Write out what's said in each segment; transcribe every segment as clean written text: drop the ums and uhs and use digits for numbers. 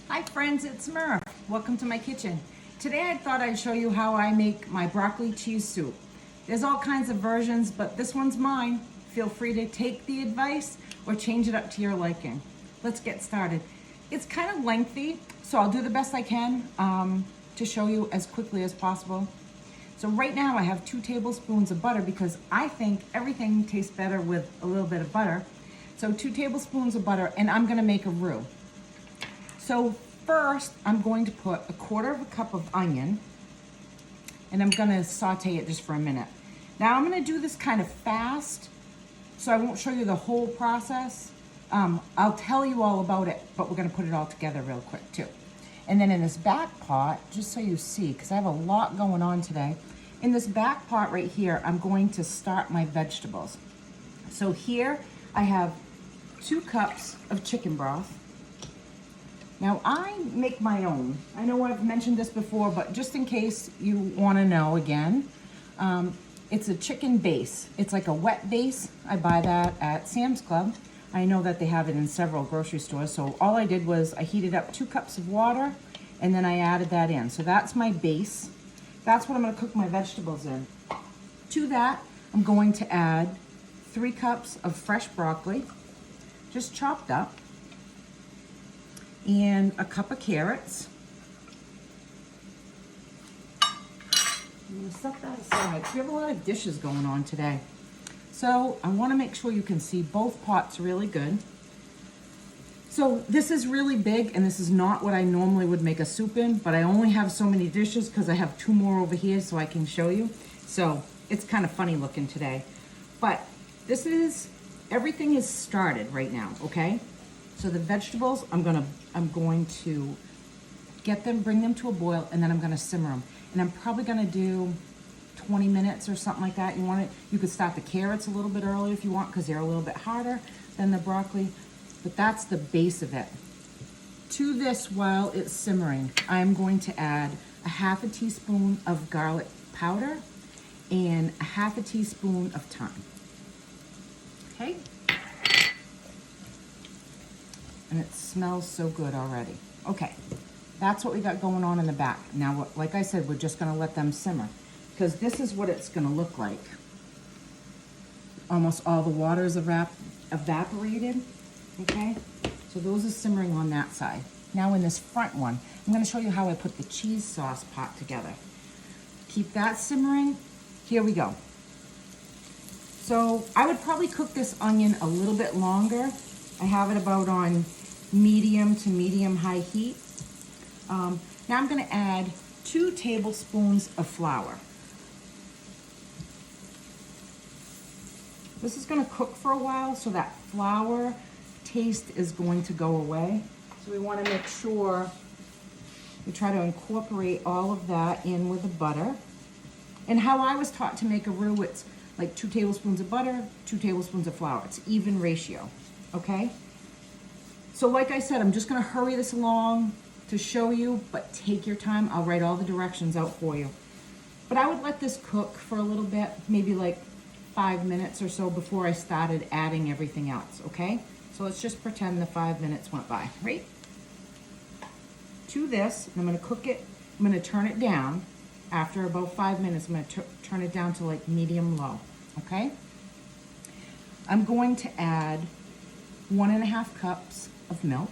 Hi friends, it's Murph. Welcome to my kitchen. Today I thought I'd show you how I make my broccoli cheese soup. There's all kinds of versions, but this one's mine. Feel free to take the advice or change it up to your liking. Let's get started. It's kind of lengthy, so I'll do the best I can to show you as quickly as possible. So right now I have 2 tablespoons of butter because I think everything tastes better with a little bit of butter. So 2 tablespoons of butter, and I'm gonna make a roux. So first, I'm going to put a 1/4 cup of onion, and I'm gonna saute it just for a minute. Now I'm gonna do this kind of fast, so I won't show you the whole process. I'll tell you all about it, but we're gonna put it all together real quick too. And then in this back pot, just so you see, because I have a lot going on today, in this back pot right here, I'm going to start my vegetables. So here I have 2 cups of chicken broth. Now I make my own. I know I've mentioned this before, but just in case you want to know again, it's a chicken base. It's like a wet base. I buy that at Sam's Club. I know that they have it in several grocery stores. So all I did was I heated up 2 cups of water and then I added that in. So that's my base. That's what I'm going to cook my vegetables in. To that, I'm going to add 3 cups of fresh broccoli, just chopped up, and a cup of carrots. I'm gonna set that aside. We have a lot of dishes going on today. So I wanna make sure you can see both pots really good. So this is really big, and this is not what I normally would make a soup in, but I only have so many dishes because I have 2 more over here so I can show you. So it's kind of funny looking today. But everything is started right now, okay? So the vegetables, I'm going to get them, bring them to a boil, and then I'm gonna simmer them. And I'm probably gonna do 20 minutes or something like that. You could start the carrots a little bit early if you want, because they're a little bit harder than the broccoli, but that's the base of it. To this, while it's simmering, I'm going to add a 1/2 teaspoon of garlic powder and a 1/2 teaspoon of thyme. Okay? And it smells so good already. Okay, that's what we got going on in the back. Now, like I said, we're just gonna let them simmer because this is what it's gonna look like. Almost all the water is evaporated, okay? So those are simmering on that side. Now in this front one, I'm gonna show you how I put the cheese sauce pot together. Keep that simmering. Here we go. So I would probably cook this onion a little bit longer. I have it about on medium to medium-high heat. Now I'm gonna add 2 tablespoons of flour. This is gonna cook for a while so that flour taste is going to go away. So we wanna make sure we try to incorporate all of that in with the butter. And how I was taught to make a roux, it's like 2 tablespoons of butter, 2 tablespoons of flour. It's even ratio, okay? So like I said, I'm just gonna hurry this along to show you, but take your time. I'll write all the directions out for you. But I would let this cook for a little bit, maybe like 5 minutes or so before I started adding everything else, okay? So let's just pretend the 5 minutes went by, right? To this, I'm gonna cook it, I'm gonna turn it down. After about 5 minutes, I'm gonna turn it down to like medium-low, okay? I'm going to add 1.5 cups of milk.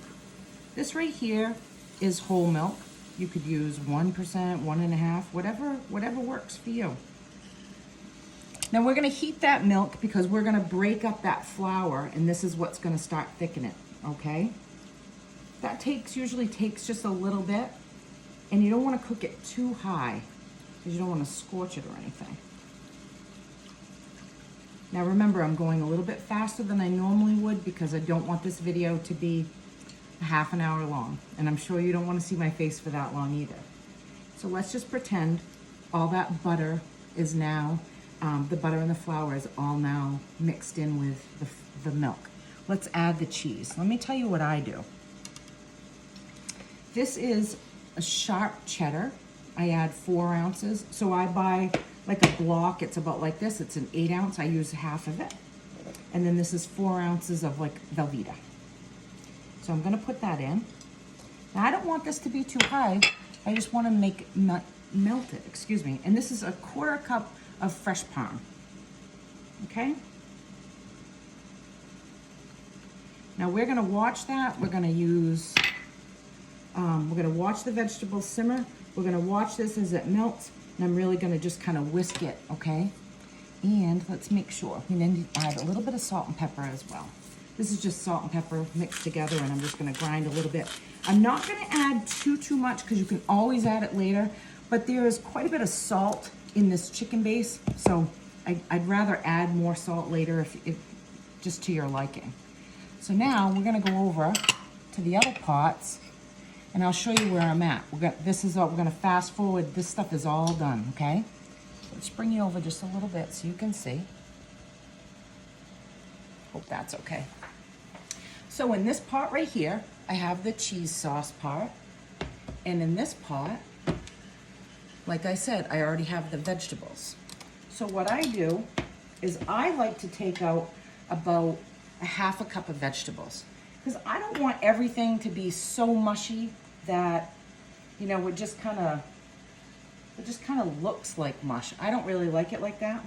This right here is whole milk. You could use 1%, 1.5, whatever works for you. Now we're gonna heat that milk because we're gonna break up that flour, and this is what's gonna start thickening it, okay? That usually takes just a little bit, and you don't wanna cook it too high because you don't wanna scorch it or anything. Now remember, I'm going a little bit faster than I normally would because I don't want this video to be a 1/2 hour long. And I'm sure you don't want to see my face for that long either. So let's just pretend all that butter is now, the butter and the flour is all now mixed in with the milk. Let's add the cheese. Let me tell you what I do. This is a sharp cheddar. I add 4 ounces. So I buy like a block, it's about like this, it's an 8 ounce, I use 1/2 of it. And then this is 4 ounces of like velvetta. So I'm gonna put that in. Now, I don't want this to be too high. I just want to make it melt it, excuse me. And this is a 1/4 cup of fresh parm, okay? Now we're gonna watch that. We're gonna use, we're gonna watch the vegetables simmer. We're gonna watch this as it melts, and I'm really gonna just kind of whisk it, okay? And let's make sure. We then add a little bit of salt and pepper as well. This is just salt and pepper mixed together, and I'm just gonna grind a little bit. I'm not gonna add too much because you can always add it later, but there is quite a bit of salt in this chicken base, so I'd rather add more salt later if just to your liking. So now we're gonna go over to the other pots, and I'll show you where I'm at. This is what we're gonna fast forward. This stuff is all done, okay? Let's bring you over just a little bit so you can see. Hope that's okay. So in this pot right here, I have the cheese sauce part. And in this pot, like I said, I already have the vegetables. So what I do is I like to take out about a 1/2 cup of vegetables, because I don't want everything to be so mushy that, you know, it just kind of looks like mush. I don't really like it like that.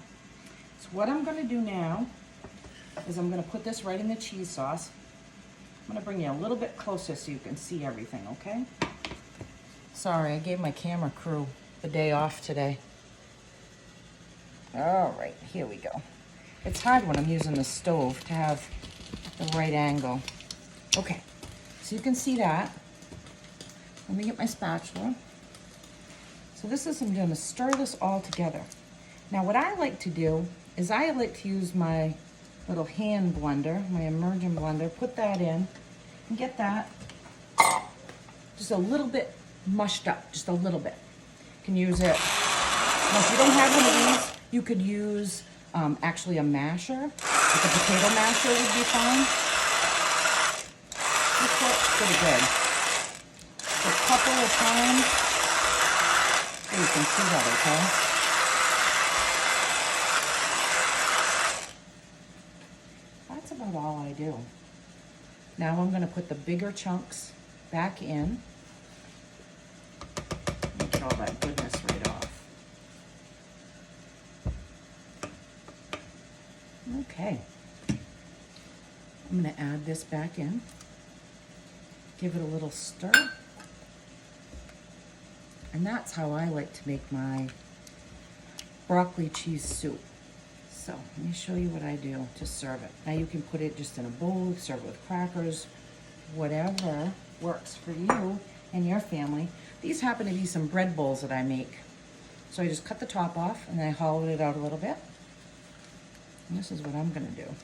So what I'm gonna do now is I'm gonna put this right in the cheese sauce. I'm gonna bring you a little bit closer so you can see everything, okay? Sorry, I gave my camera crew the day off today. All right, here we go. It's hard when I'm using the stove to have the right angle. Okay, so you can see that. Let me get my spatula. So this is, I'm gonna stir this all together. Now what I like to do is I like to use my little hand blender, my immersion blender, put that in and get that just a little bit mushed up, just a little bit. You can use it, now if you don't have one of these, you could use actually a masher, like a potato masher would be fine. This works pretty good. A couple of times, so you can see that, okay? That's about all I do. Now I'm gonna put the bigger chunks back in. Get all that goodness right off. Okay. I'm gonna add this back in. Give it a little stir. And that's how I like to make my broccoli cheese soup. So let me show you what I do to serve it. Now you can put it just in a bowl, serve it with crackers, whatever works for you and your family. These happen to be some bread bowls that I make. So I just cut the top off and then I hollowed it out a little bit. And this is what I'm gonna do.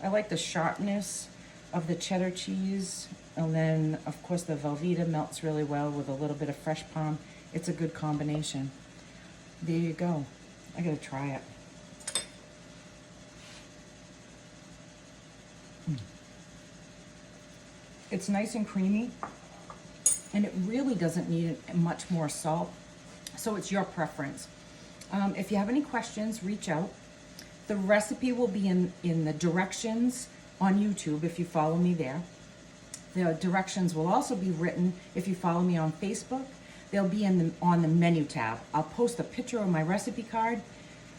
I like the sharpness of the cheddar cheese, and then of course the velvetta melts really well with a little bit of fresh parm. It's a good combination. There you go. I gotta try it. It's nice and creamy, and it really doesn't need much more salt, so it's your preference. If you have any questions, reach out. The recipe will be in the directions on YouTube if you follow me there. The directions will also be written if you follow me on Facebook. They'll be on the menu tab. I'll post a picture of my recipe card,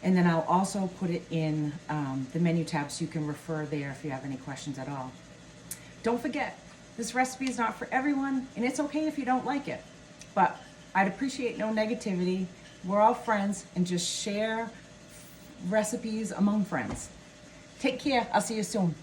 and then I'll also put it in the menu tab so you can refer there if you have any questions at all. Don't forget, this recipe is not for everyone, and it's okay if you don't like it, but I'd appreciate no negativity. We're all friends, and just share recipes among friends. Take care. I'll see you soon.